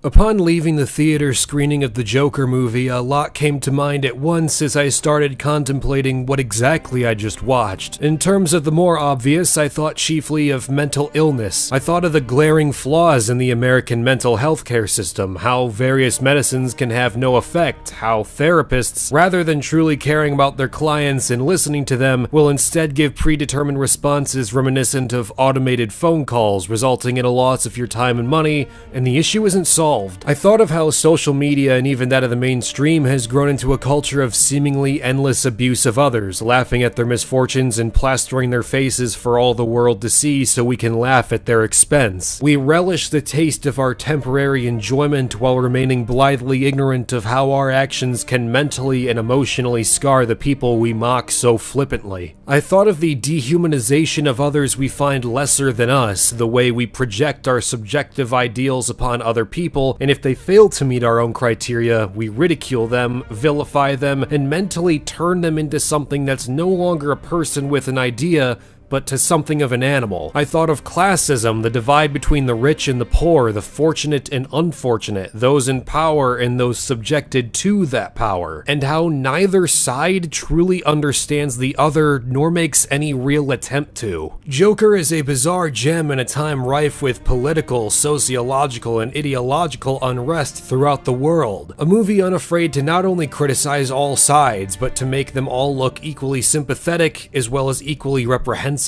Upon leaving the theater screening of the Joker movie, a lot came to mind at once as I started contemplating what exactly I just watched. In terms of the more obvious, I thought chiefly of mental illness. I thought of the glaring flaws in the American mental health care system, how various medicines can have no effect, how therapists, rather than truly caring about their clients and listening to them, will instead give predetermined responses reminiscent of automated phone calls, resulting in a loss of your time and money, and the issue isn't solved. I thought of how social media and even that of the mainstream has grown into a culture of seemingly endless abuse of others, laughing at their misfortunes and plastering their faces for all the world to see so we can laugh at their expense. We relish the taste of our temporary enjoyment while remaining blithely ignorant of how our actions can mentally and emotionally scar the people we mock so flippantly. I thought of the dehumanization of others we find lesser than us, the way we project our subjective ideals upon other people, and if they fail to meet our own criteria, we ridicule them, vilify them, and mentally turn them into something that's no longer a person with an idea, but to something of an animal. I thought of classism, the divide between the rich and the poor, the fortunate and unfortunate, those in power and those subjected to that power, and how neither side truly understands the other nor makes any real attempt to. Joker is a bizarre gem in a time rife with political, sociological, and ideological unrest throughout the world. A movie unafraid to not only criticize all sides, but to make them all look equally sympathetic as well as equally reprehensible.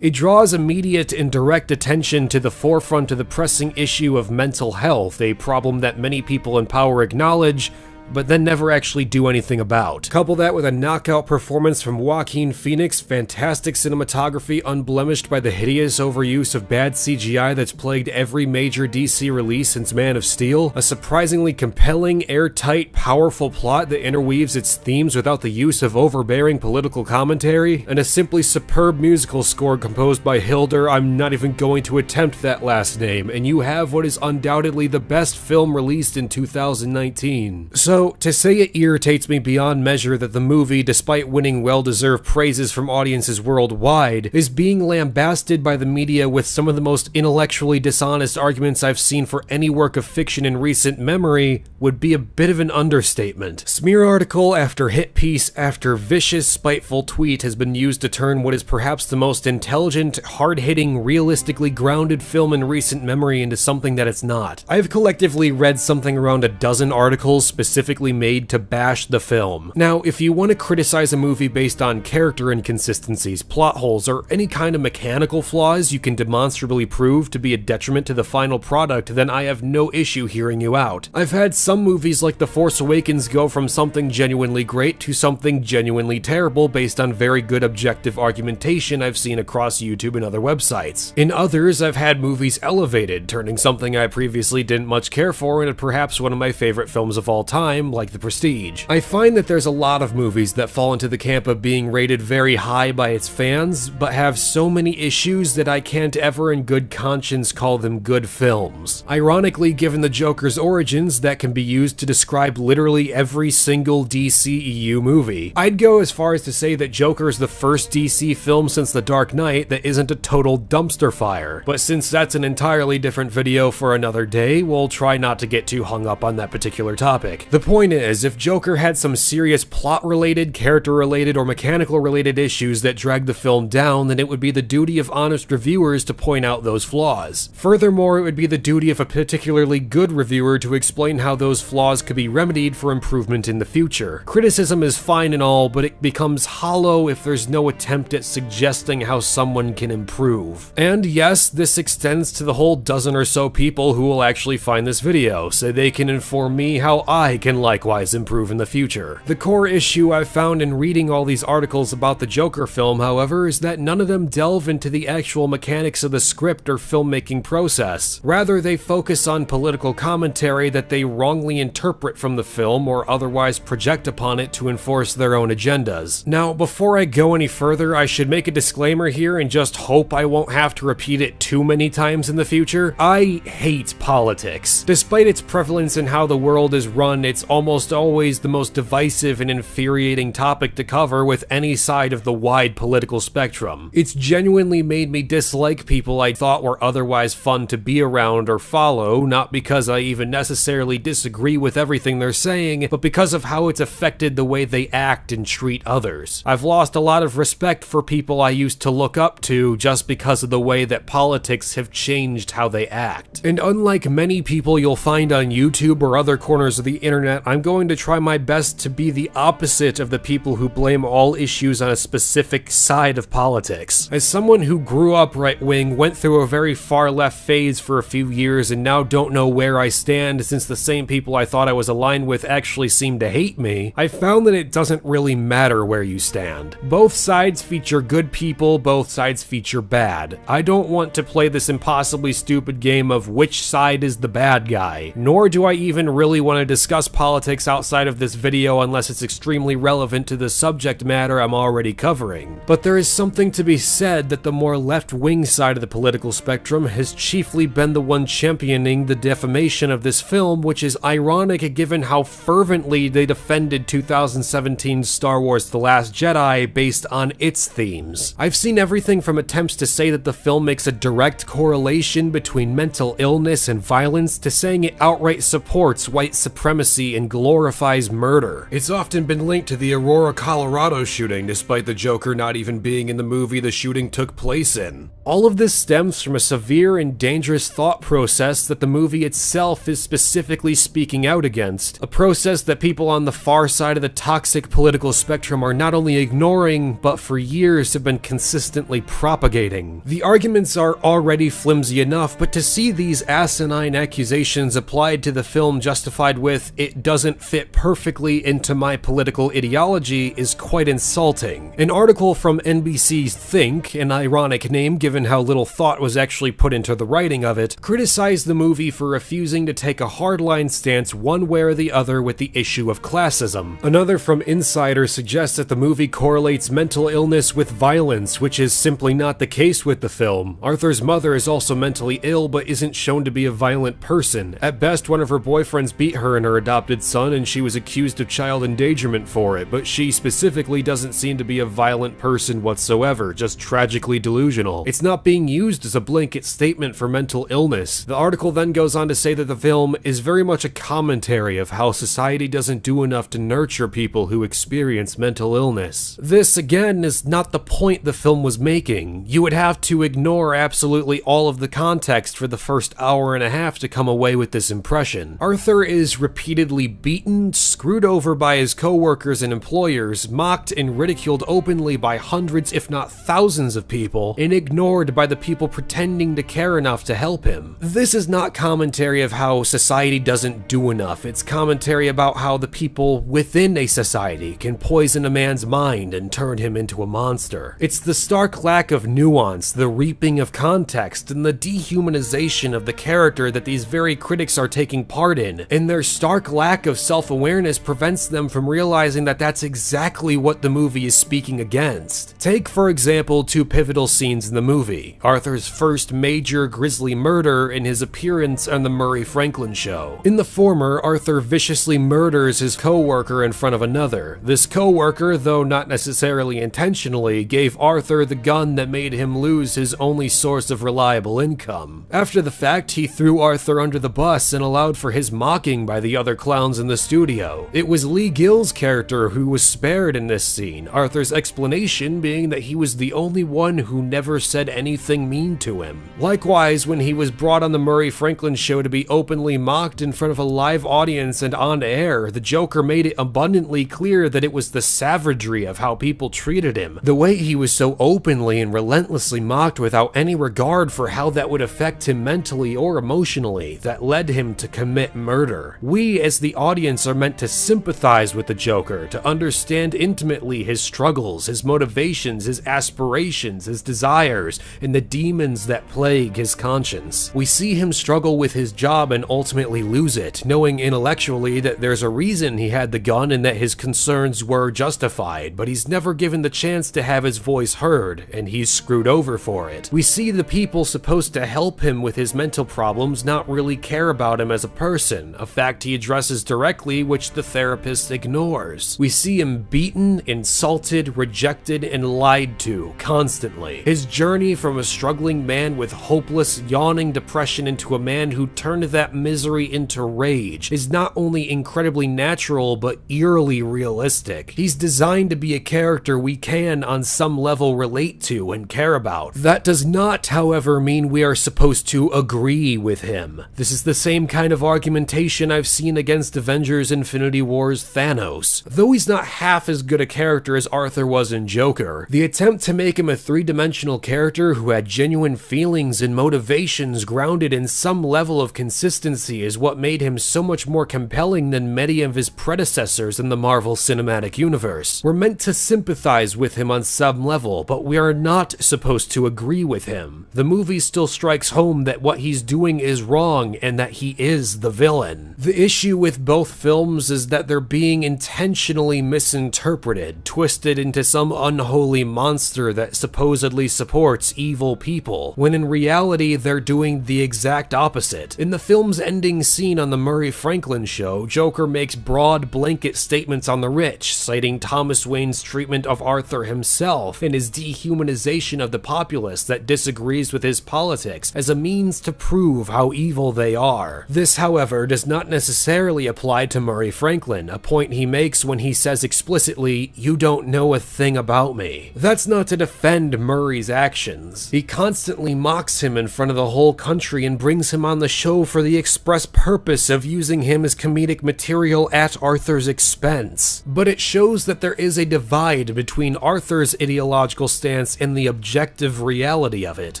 It draws immediate and direct attention to the forefront of the pressing issue of mental health, a problem that many people in power acknowledge, but then never actually do anything about. Couple that with a knockout performance from Joaquin Phoenix, fantastic cinematography unblemished by the hideous overuse of bad CGI that's plagued every major DC release since Man of Steel, a surprisingly compelling, airtight, powerful plot that interweaves its themes without the use of overbearing political commentary, and a simply superb musical score composed by Hildur. I'm not even going to attempt that last name, and you have what is undoubtedly the best film released in 2019. So, to say it irritates me beyond measure that the movie, despite winning well-deserved praises from audiences worldwide, is being lambasted by the media with some of the most intellectually dishonest arguments I've seen for any work of fiction in recent memory would be a bit of an understatement. Smear article after hit piece after vicious, spiteful tweet has been used to turn what is perhaps the most intelligent, hard-hitting, realistically grounded film in recent memory into something that it's not. I've collectively read something around a dozen articles specifically made to bash the film. Now, if you want to criticize a movie based on character inconsistencies, plot holes, or any kind of mechanical flaws you can demonstrably prove to be a detriment to the final product, then I have no issue hearing you out. I've had some movies like The Force Awakens go from something genuinely great to something genuinely terrible based on very good objective argumentation I've seen across YouTube and other websites. In others, I've had movies elevated, turning something I previously didn't much care for into perhaps one of my favorite films of all time, like The Prestige. I find that there's a lot of movies that fall into the camp of being rated very high by its fans, but have so many issues that I can't ever in good conscience call them good films. Ironically, given the Joker's origins, that can be used to describe literally every single DCEU movie. I'd go as far as to say that Joker is the first DC film since The Dark Knight that isn't a total dumpster fire, but since that's an entirely different video for another day, we'll try not to get too hung up on that particular topic. The point is, if Joker had some serious plot-related, character-related, or mechanical-related issues that drag the film down, then it would be the duty of honest reviewers to point out those flaws. Furthermore, it would be the duty of a particularly good reviewer to explain how those flaws could be remedied for improvement in the future. Criticism is fine and all, but it becomes hollow if there's no attempt at suggesting how someone can improve. And yes, this extends to the whole dozen or so people who will actually find this video, so they can inform me how I can likewise improve in the future. The core issue I've found in reading all these articles about the Joker film, however, is that none of them delve into the actual mechanics of the script or filmmaking process. Rather, they focus on political commentary that they wrongly interpret from the film or otherwise project upon it to enforce their own agendas. Now, before I go any further, I should make a disclaimer here and just hope I won't have to repeat it too many times in the future. I hate politics. Despite its prevalence in how the world is run, it's almost always the most divisive and infuriating topic to cover with any side of the wide political spectrum. It's genuinely made me dislike people I thought were otherwise fun to be around or follow, not because I even necessarily disagree with everything they're saying, but because of how it's affected the way they act and treat others. I've lost a lot of respect for people I used to look up to just because of the way that politics have changed how they act. And unlike many people you'll find on YouTube or other corners of the internet, I'm going to try my best to be the opposite of the people who blame all issues on a specific side of politics. As someone who grew up right-wing, went through a very far-left phase for a few years, and now don't know where I stand since the same people I thought I was aligned with actually seem to hate me, I found that it doesn't really matter where you stand. Both sides feature good people, both sides feature bad. I don't want to play this impossibly stupid game of which side is the bad guy, nor do I even really want to discuss politics outside of this video unless it's extremely relevant to the subject matter I'm already covering. But there is something to be said that the more left-wing side of the political spectrum has chiefly been the one championing the defamation of this film, which is ironic given how fervently they defended 2017's Star Wars The Last Jedi based on its themes. I've seen everything from attempts to say that the film makes a direct correlation between mental illness and violence to saying it outright supports white supremacy and glorifies murder. It's often been linked to the Aurora, Colorado shooting, despite the Joker not even being in the movie the shooting took place in. All of this stems from a severe and dangerous thought process that the movie itself is specifically speaking out against, a process that people on the far side of the toxic political spectrum are not only ignoring, but for years have been consistently propagating. The arguments are already flimsy enough, but to see these asinine accusations applied to the film justified with "it doesn't fit perfectly into my political ideology" is quite insulting. An article from NBC's Think, an ironic name given how little thought was actually put into the writing of it, criticized the movie for refusing to take a hardline stance one way or the other with the issue of classism. Another from Insider suggests that the movie correlates mental illness with violence, which is simply not the case with the film. Arthur's mother is also mentally ill but isn't shown to be a violent person. At best, one of her boyfriends beat her and her adopted son, and she was accused of child endangerment for it, but she specifically doesn't seem to be a violent person whatsoever, just tragically delusional. It's not being used as a blanket statement for mental illness. The article then goes on to say that the film is very much a commentary of how society doesn't do enough to nurture people who experience mental illness. This, again, is not the point the film was making. You would have to ignore absolutely all of the context for the first hour and a half to come away with this impression. Arthur is repeatedly beaten, screwed over by his co-workers and employers, mocked and ridiculed openly by hundreds if not thousands of people, and ignored by the people pretending to care enough to help him. This is not commentary of how society doesn't do enough, it's commentary about how the people within a society can poison a man's mind and turn him into a monster. It's the stark lack of nuance, the reaping of context, and the dehumanization of the character that these very critics are taking part in, and their stark lack of self-awareness prevents them from realizing that that's exactly what the movie is speaking against. Take, for example, two pivotal scenes in the movie: Arthur's first major grisly murder and his appearance on the Murray Franklin show. In the former, Arthur viciously murders his co-worker in front of another. This co-worker, though not necessarily intentionally, gave Arthur the gun that made him lose his only source of reliable income. After the fact, he threw Arthur under the bus and allowed for his mocking by the other clowns in the studio. It was Lee Gill's character who was spared in this scene, Arthur's explanation being that he was the only one who never said anything mean to him. Likewise, when he was brought on the Murray Franklin show to be openly mocked in front of a live audience and on air, the Joker made it abundantly clear that it was the savagery of how people treated him, the way he was so openly and relentlessly mocked without any regard for how that would affect him mentally or emotionally, that led him to commit murder. We, as the audience, are meant to sympathize with the Joker, to understand intimately his struggles, his motivations, his aspirations, his desires, and the demons that plague his conscience. We see him struggle with his job and ultimately lose it, knowing intellectually that there's a reason he had the gun and that his concerns were justified, but he's never given the chance to have his voice heard, and he's screwed over for it. We see the people supposed to help him with his mental problems not really care about him as a person, a fact he addresses addresses directly, which the therapist ignores. We see him beaten, insulted, rejected, and lied to constantly. His journey from a struggling man with hopeless, yawning depression into a man who turned that misery into rage is not only incredibly natural, but eerily realistic. He's designed to be a character we can, on some level, relate to and care about. That does not, however, mean we are supposed to agree with him. This is the same kind of argumentation I've seen against Avengers Infinity War's Thanos. Though he's not half as good a character as Arthur was in Joker, the attempt to make him a three-dimensional character who had genuine feelings and motivations grounded in some level of consistency is what made him so much more compelling than many of his predecessors in the Marvel Cinematic Universe. We're meant to sympathize with him on some level, but we are not supposed to agree with him. The movie still strikes home that what he's doing is wrong and that he is the villain. The issue with both films is that they're being intentionally misinterpreted, twisted into some unholy monster that supposedly supports evil people, when in reality they're doing the exact opposite. In the film's ending scene on the Murray Franklin show, Joker makes broad blanket statements on the rich, citing Thomas Wayne's treatment of Arthur himself and his dehumanization of the populace that disagrees with his politics as a means to prove how evil they are. This, however, does not necessarily apply to Murray Franklin, a point he makes when he says explicitly, "You don't know a thing about me." That's not to defend Murray's actions. He constantly mocks him in front of the whole country and brings him on the show for the express purpose of using him as comedic material at Arthur's expense. But it shows that there is a divide between Arthur's ideological stance and the objective reality of it.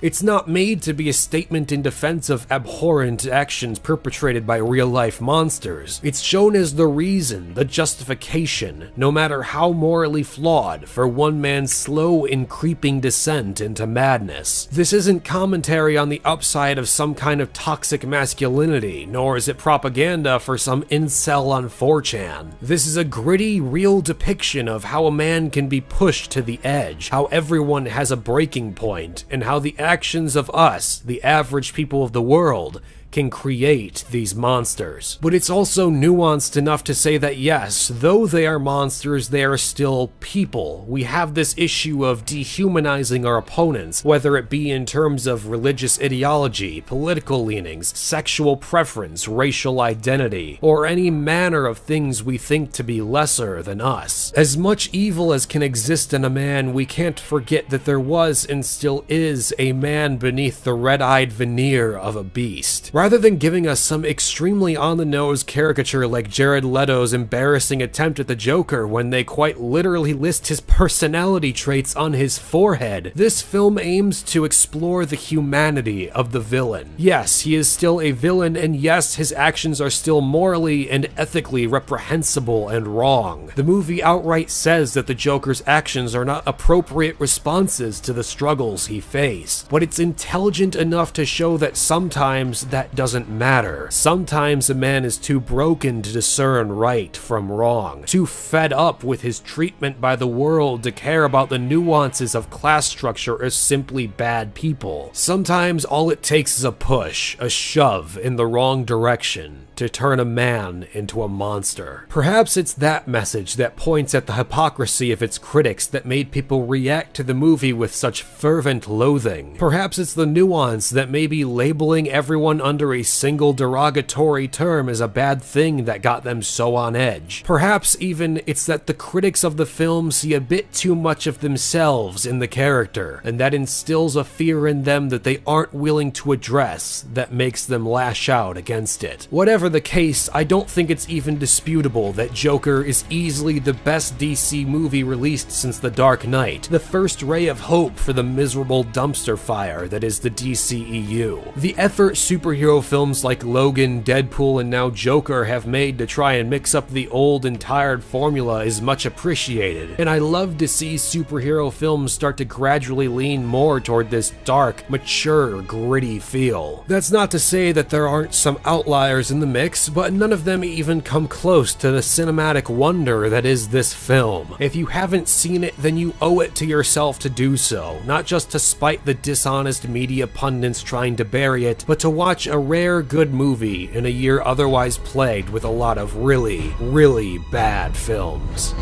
It's not made to be a statement in defense of abhorrent actions perpetrated by real-life monsters. It's shown as the reason, the justification, no matter how morally flawed, for one man's slow and creeping descent into madness. This isn't commentary on the upside of some kind of toxic masculinity, nor is it propaganda for some incel on 4chan. This is a gritty, real depiction of how a man can be pushed to the edge, how everyone has a breaking point, and how the actions of us, the average people of the world, can create these monsters. But it's also nuanced enough to say that yes, though they are monsters, they are still people. We have this issue of dehumanizing our opponents, whether it be in terms of religious ideology, political leanings, sexual preference, racial identity, or any manner of things we think to be lesser than us. As much evil as can exist in a man, we can't forget that there was and still is a man beneath the red-eyed veneer of a beast. Rather than giving us some extremely on-the-nose caricature like Jared Leto's embarrassing attempt at the Joker when they quite literally list his personality traits on his forehead, this film aims to explore the humanity of the villain. Yes, he is still a villain, and yes, his actions are still morally and ethically reprehensible and wrong. The movie outright says that the Joker's actions are not appropriate responses to the struggles he faced, but it's intelligent enough to show that sometimes that doesn't matter. Sometimes a man is too broken to discern right from wrong, too fed up with his treatment by the world to care about the nuances of class structure or simply bad people. Sometimes all it takes is a push, a shove in the wrong direction to turn a man into a monster. Perhaps it's that message that points at the hypocrisy of its critics that made people react to the movie with such fervent loathing. Perhaps it's the nuance that maybe labeling everyone under a single derogatory term is a bad thing that got them so on edge. Perhaps even it's that the critics of the film see a bit too much of themselves in the character, and that instills a fear in them that they aren't willing to address that makes them lash out against it. Whatever the case, I don't think it's even disputable that Joker is easily the best DC movie released since The Dark Knight, the first ray of hope for the miserable dumpster fire that is the DCEU. The effort superhero films like Logan, Deadpool, and now Joker have made to try and mix up the old and tired formula is much appreciated, and I love to see superhero films start to gradually lean more toward this dark, mature, gritty feel. That's not to say that there aren't some outliers in the mix, but none of them even come close to the cinematic wonder that is this film. If you haven't seen it, then you owe it to yourself to do so, not just to spite the dishonest media pundits trying to bury it, but to watch a a rare good movie in a year otherwise plagued with a lot of really, really bad films.